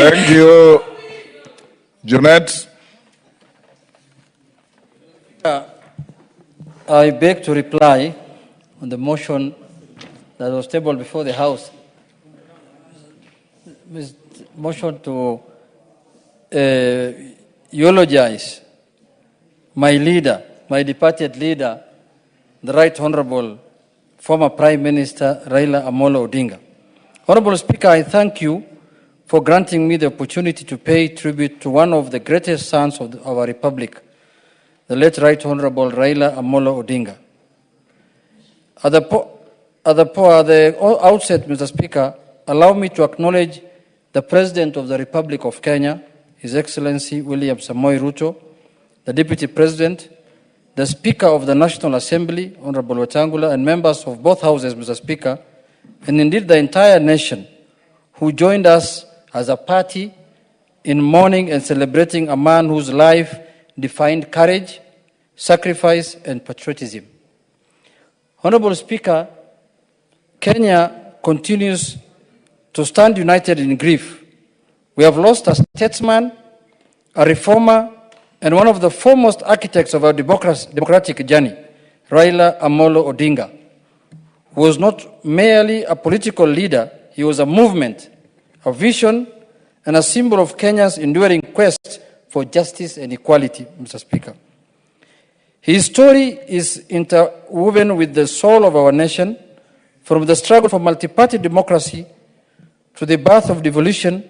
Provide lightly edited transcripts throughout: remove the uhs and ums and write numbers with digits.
Thank you. Junet. I beg to reply on the motion that was tabled before the House. Motion to eulogize my leader, my departed leader, the Right Honorable former Prime Minister Raila Amolo Odinga. Honorable Speaker, I thank you for granting me the opportunity to pay tribute to one of the greatest sons of our Republic, the late Right Honorable Raila Amolo Odinga. At the outset, Mr. Speaker, allow me to acknowledge the President of the Republic of Kenya, His Excellency William Samoei Ruto, the Deputy President, the Speaker of the National Assembly, Honorable Wetangula, and members of both houses, Mr. Speaker, and indeed the entire nation who joined us as a party in mourning and celebrating a man whose life defined courage, sacrifice, and patriotism. Honorable Speaker, Kenya continues to stand united in grief. We have lost a statesman, a reformer, and one of the foremost architects of our democratic journey, Raila Amolo Odinga, who was not merely a political leader, he was a movement, a vision, and a symbol of Kenya's enduring quest for justice and equality, Mr. Speaker. His story is interwoven with the soul of our nation, from the struggle for multi-party democracy to the birth of devolution,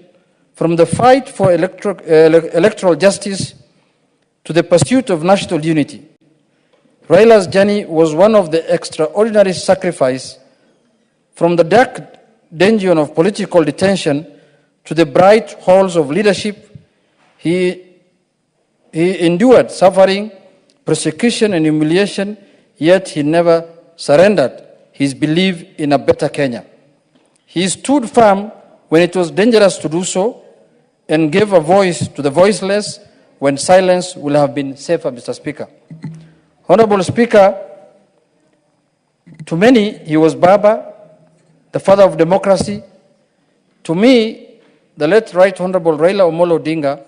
from the fight for electoral justice to the pursuit of national unity. Raila's journey was one of the extraordinary sacrifice, from the dark dungeon of political detention to the bright halls of leadership. He endured suffering, persecution, and humiliation, yet he never surrendered his belief in a better Kenya. He stood firm when it was dangerous to do so, and gave a voice to the voiceless when silence will have been safer, Mr. Speaker. Honorable Speaker, to many, he was Baba, the father of democracy. To me, the late Right Honorable Raila Amolo Odinga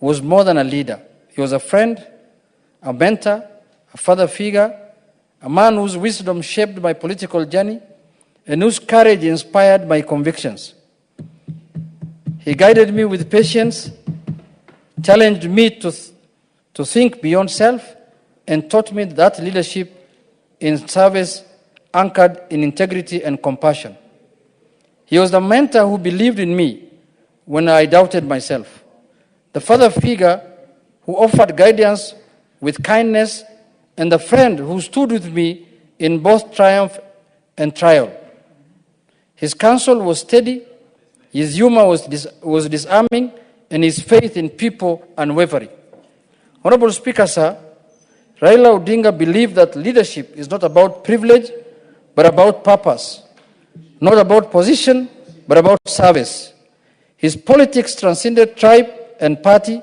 was more than a leader. He was a friend, a mentor, a father figure, a man whose wisdom shaped my political journey and whose courage inspired my convictions. He guided me with patience, challenged me to think beyond self, and taught me that leadership in service anchored in integrity and compassion. He was the mentor who believed in me when I doubted myself, the father figure who offered guidance with kindness, and the friend who stood with me in both triumph and trial. His counsel was steady, his humor was disarming, and his faith in people unwavering. Honorable Speaker, sir, Raila Odinga believed that leadership is not about privilege, but about purpose. Not about position, but about service. His politics transcended tribe and party.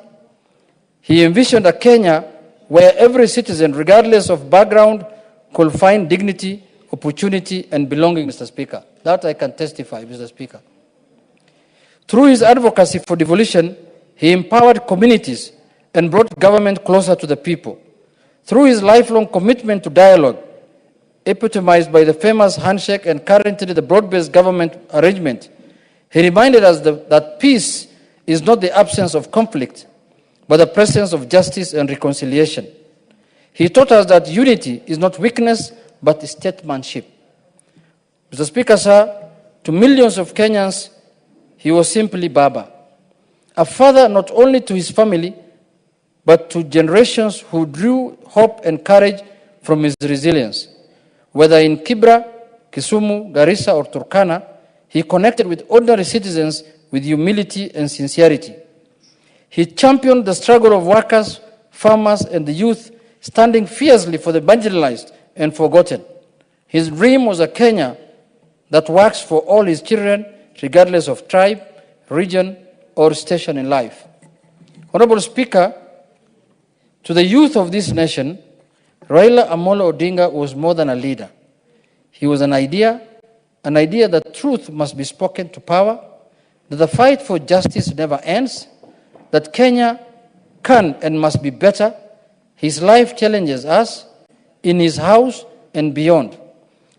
He envisioned a Kenya where every citizen, regardless of background, could find dignity, opportunity, and belonging, Mr. Speaker. That I can testify, Mr. Speaker. Through his advocacy for devolution, he empowered communities and brought government closer to the people. Through his lifelong commitment to dialogue, epitomized by the famous handshake and currently the broad-based government arrangement, he reminded us that peace is not the absence of conflict, but the presence of justice and reconciliation. He taught us that unity is not weakness, but statesmanship. Mr. Speaker, sir, to millions of Kenyans, he was simply Baba, a father not only to his family, but to generations who drew hope and courage from his resilience. Whether in Kibra, Kisumu, Garissa, or Turkana, he connected with ordinary citizens with humility and sincerity. He championed the struggle of workers, farmers, and the youth, standing fiercely for the marginalized and forgotten. His dream was a Kenya that works for all his children, regardless of tribe, region, or station in life. Honorable Speaker, to the youth of this nation, Raila Amolo Odinga was more than a leader. He was an idea that truth must be spoken to power, that the fight for justice never ends, that Kenya can and must be better. His life challenges us in his house and beyond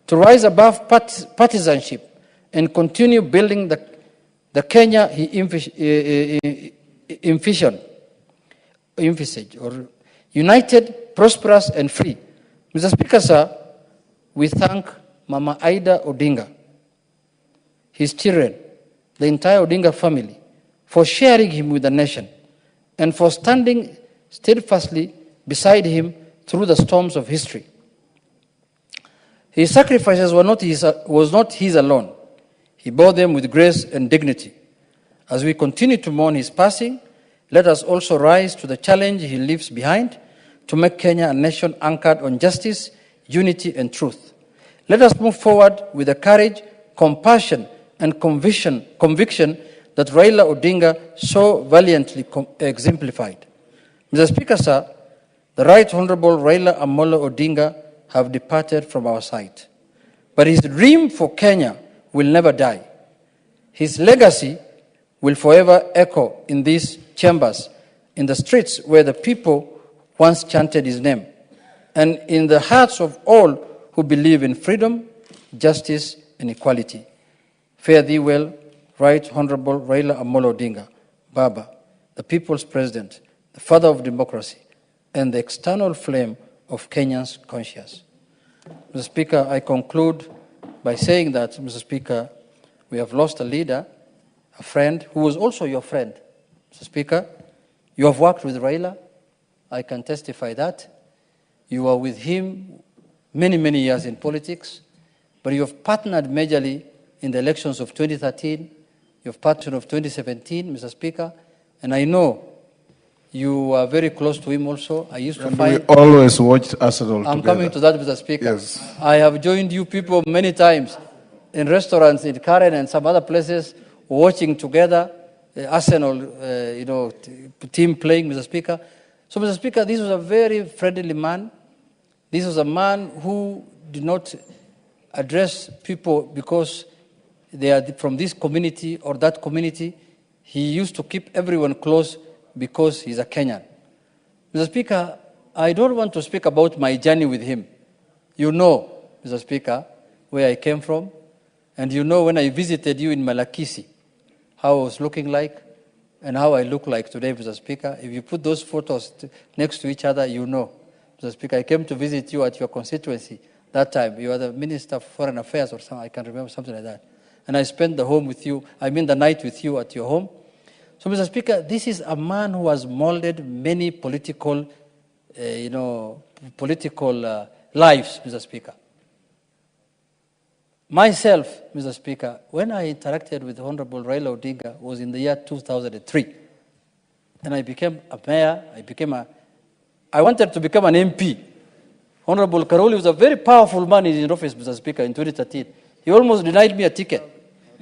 to rise above partisanship and continue building the Kenya he envisaged, or united, prosperous, and free. Mr. Speaker, sir, we thank Mama Ida Odinga, his children, the entire Odinga family, for sharing him with the nation and for standing steadfastly beside him through the storms of history. His sacrifices was not his alone. He bore them with grace and dignity. As we continue to mourn his passing, let us also rise to the challenge he leaves behind to make Kenya a nation anchored on justice, unity, and truth. Let us move forward with the courage, compassion, and conviction that Raila Odinga so valiantly exemplified. Mr. Speaker, sir, the Right Honorable Raila Amolo Odinga have departed from our sight. But his dream for Kenya will never die. His legacy will forever echo in these chambers, in the streets where the people once chanted his name, and in the hearts of all who believe in freedom, justice, and equality. Fare thee well, Right Honorable Raila Amolo Odinga, Baba, the people's president, the father of democracy, and the external flame of Kenyans' conscience. Mr. Speaker, I conclude by saying that, Mr. Speaker, we have lost a leader, a friend, who was also your friend. Mr. Speaker, you have worked with Raila. I can testify that. You were with him many, many years in politics, but you have partnered majorly in the elections of 2013, you have partnered of 2017, Mr. Speaker, and I know you are very close to him also. I used to find... We always watched Arsenal I'm together. coming to that, Mr. Speaker. Yes. I have joined you people many times in restaurants in Karen and some other places, watching together, Arsenal, team playing, Mr. Speaker. So, Mr. Speaker, this was a very friendly man. This was a man who did not address people because they are from this community or that community. He used to keep everyone close because he's a Kenyan. Mr. Speaker, I don't want to speak about my journey with him. You know, Mr. Speaker, where I came from, and you know when I visited you in Malakisi, how I was looking like and how I look like today, Mr. Speaker. If you put those photos next to each other, you know. Mr. Speaker, I came to visit you at your constituency that time. You were the Minister of Foreign Affairs or something, I can remember something like that. And I spent the night with you at your home. So, Mr. Speaker, this is a man who has molded many political lives, Mr. Speaker. Myself, Mr. Speaker, when I interacted with Honorable Raila Odinga was in the year 2003. And I became a mayor, I wanted to become an MP. Honorable Karoli was a very powerful man in his office, Mr. Speaker, in 2013. He almost denied me a ticket.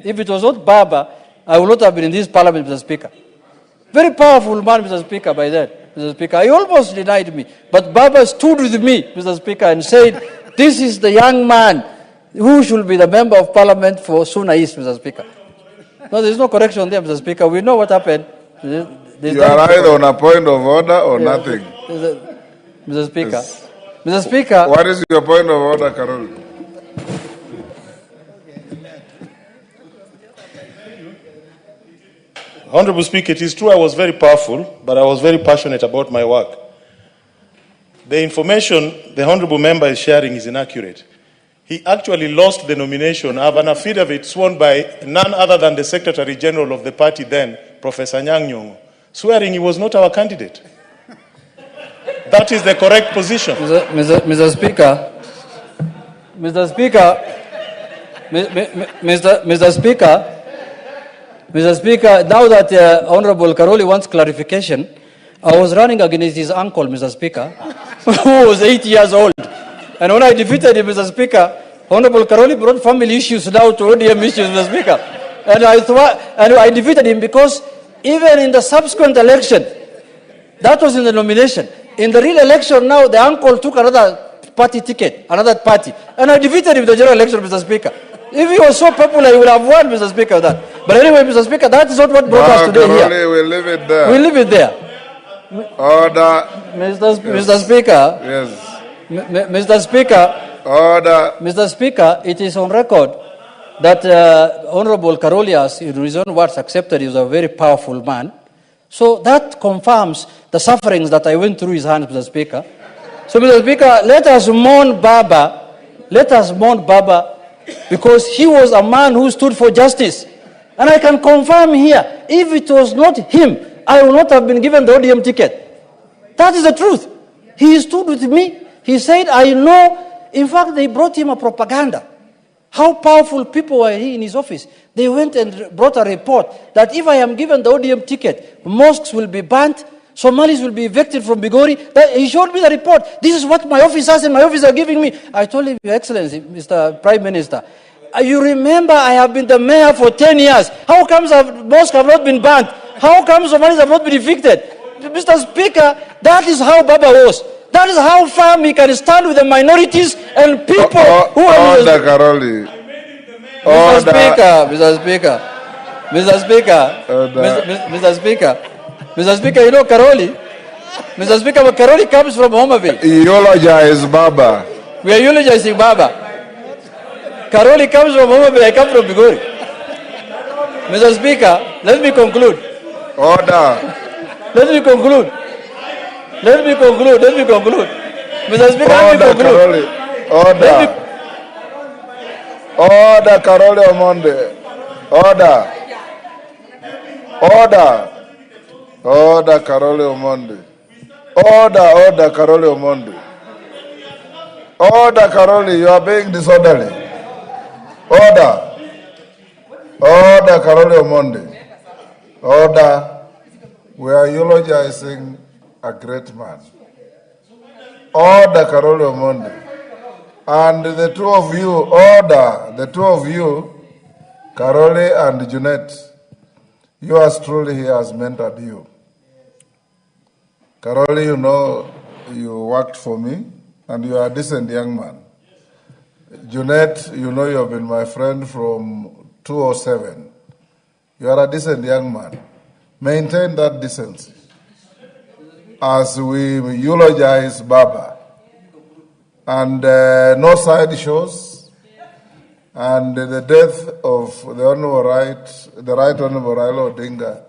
If it was not Baba, I would not have been in this parliament, Mr. Speaker. Very powerful man, Mr. Speaker, by then, Mr. Speaker. He almost denied me. But Baba stood with me, Mr. Speaker, and said, this is the young man who should be the member of parliament for Suna East, Mr. Speaker. No, there's no correction there, Mr. Speaker. We know what happened. You are either on a point of order or nothing. Mr. Speaker. Yes. Mr. Speaker. What is your point of order, Carol? Honorable Speaker, it is true I was very powerful, but I was very passionate about my work. The information the Honorable Member is sharing is inaccurate. He actually lost the nomination. I have an affidavit sworn by none other than the Secretary General of the party then, Professor Nyang' Nyong'o, swearing he was not our candidate. That is the correct position. Mr. Speaker, Mr. Speaker, now that Honorable Karoli wants clarification, I was running against his uncle, Mr. Speaker, who was 8 years old. And when I defeated him, Mr. Speaker, Honorable Karoli brought family issues now to ODM issues, Mr. Speaker. And I defeated him because even in the subsequent election, that was in the nomination. In the real election now, the uncle took another party ticket, another party. And I defeated him in the general election, Mr. Speaker. If he was so popular, he would have won, Mr. Speaker, that. But anyway, Mr. Speaker, that is not what brought us today here. We'll leave it there. We'll leave it there. Order. Mr. Speaker. Yes. Mr. Speaker. Order. Mr. Speaker, it is on record that Honorable Karolias, in his own words, accepted he was a very powerful man. So that confirms the sufferings that I went through his hands, Mr. Speaker. So, Mr. Speaker, let us mourn Baba. Let us mourn Baba because he was a man who stood for justice. And I can confirm here, if it was not him, I would not have been given the ODM ticket. That is the truth. He stood with me. He said, I know. In fact, they brought him a propaganda. How powerful people were he in his office. They went and brought a report that if I am given the ODM ticket, mosques will be burnt, Somalis will be evicted from Bigori. He showed me the report. This is what my officers and my office are giving me. I told him, Your Excellency, Mr. Prime Minister, you remember I have been the mayor for 10 years. How comes mosques have not been burnt? How comes Somalis have not been evicted? Mr. Speaker, that is how Baba was. That is how firm he can stand with the minorities and people who are... Order, Karoli. Mr. Speaker, Mr. Speaker, Mr. Speaker, Mr. Speaker, you know Karoli? Mr. Speaker, Karoli comes from Mohammen. Eulogize Baba. We are eulogizing Baba. Karoli comes from Mohammen, I come from Bigori. Mr. Speaker, let me conclude. Order. Let me conclude. Mr. Speaker, let me conclude. Order. Order, Karoli Omonde. Order. Order, Karoli Omonde. Order, Karoli Omonde. Order, Karoli, you are being disorderly. Order, Karoli Omonde. Order, we are eulogizing a great man. Order, Karoli Omonde. And the two of you, Karoli and Junet, yours truly, he has mentored you. Karoli, you know, you worked for me, and you are a decent young man. Junet, you know, you have been my friend from 2007. You are a decent young man. Maintain that decency as we eulogize Baba. And no side shows. And the death of the Right Honorable Raila Odinga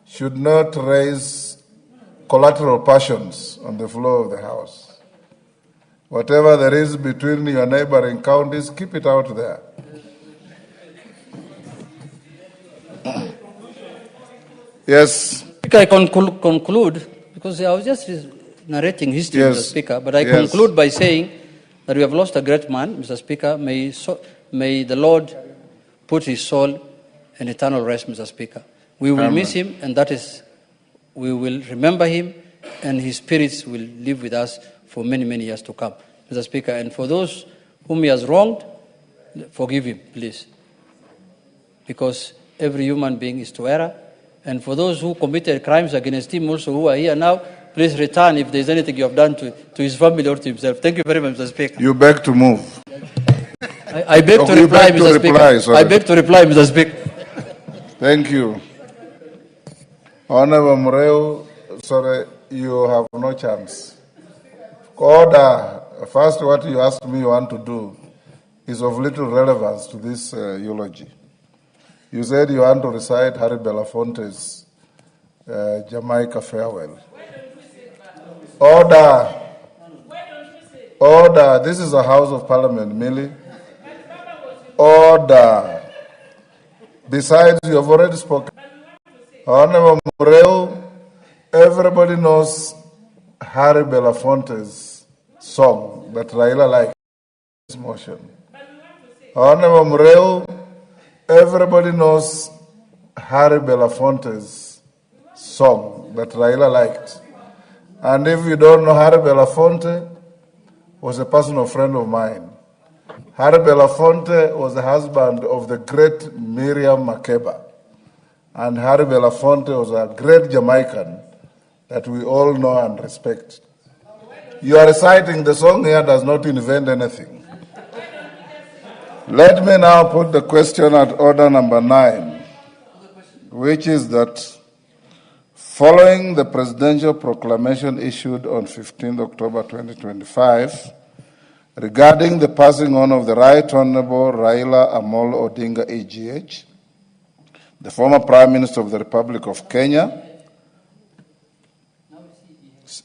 should not raise collateral passions on the floor of the House. Whatever there is between your neighboring counties, keep it out there. Yes. I can conclude, because I was just narrating history, Yes. Mr. Speaker, but I conclude by saying that we have lost a great man, Mr. Speaker. May the Lord put his soul in eternal rest, Mr. Speaker. We will miss him, and that is, we will remember him, and his spirits will live with us for many, many years to come, Mr. Speaker. And for those whom he has wronged, forgive him, please. Because every human being is to err. And for those who committed crimes against him also who are here now, please return if there is anything you have done to his family or to himself. Thank you very much, Mr. Speaker. You beg to move. I beg to reply, Mr. Speaker. I beg to reply, Mr. Speaker. Thank you. Honorable Mureu, sorry, you have no chance. Order. First, what you asked me you want to do is of little relevance to this eulogy. You said you want to recite Harry Belafonte's Jamaica farewell. Order. Order. This is a House of Parliament, Millie. Order. Besides, you have already spoken. Honorable Mureu, everybody knows Harry Belafonte's song that Raila liked. This motion. Honorable Mureu, everybody knows Harry Belafonte's song that Raila liked. And if you don't know, Harry Belafonte was a personal friend of mine. Harry Belafonte was the husband of the great Miriam Makeba. And Harry Belafonte was a great Jamaican that we all know and respect. You are reciting the song here does not invent anything. Let me now put the question at order number 9. which is that following the presidential proclamation issued on 15 October 2025 regarding the passing on of the Right Honorable Raila Amolo Odinga AGH, the former Prime Minister of the Republic of Kenya,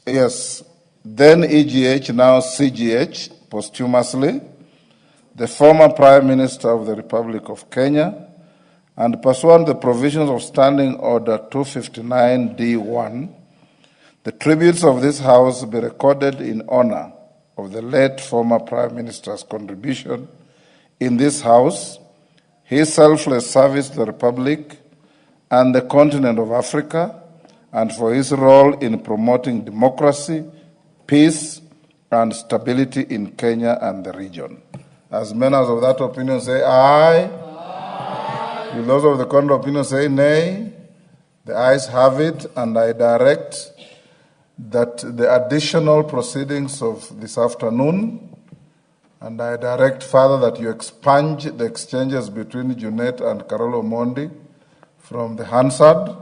yes, then EGH, now CGH, posthumously, the former Prime Minister of the Republic of Kenya, and pursuant to the provisions of Standing Order 259D1, the tributes of this House be recorded in honor of the late former Prime Minister's contribution in this House, his selfless service to the Republic and the continent of Africa, and for his role in promoting democracy, peace, and stability in Kenya and the region. As members of that opinion say aye. Will those of the contrary opinion say nay? The ayes have it, and I direct that the additional proceedings of this afternoon, and I direct further that you expunge the exchanges between Junet and Carol Omondi from the Hansard,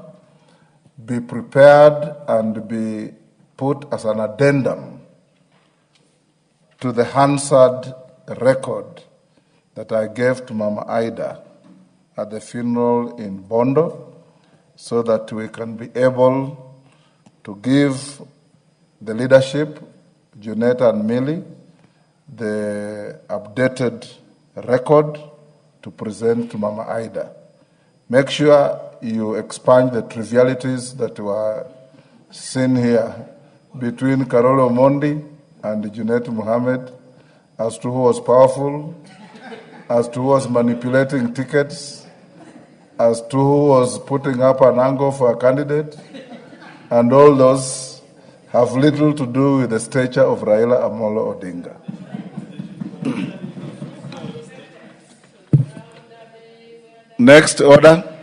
be prepared and be put as an addendum to the Hansard record that I gave to Mama Ida at the funeral in Bondo, so that we can be able to give the leadership, Junet and Millie, the updated record to present to Mama Ida. Make sure you expunge the trivialities that were seen here between Carol Omondi and Junet Mohammed as to who was powerful, as to who was manipulating tickets, as to who was putting up an angle for a candidate, and all those have little to do with the stature of Raila Amolo Odinga. Next order.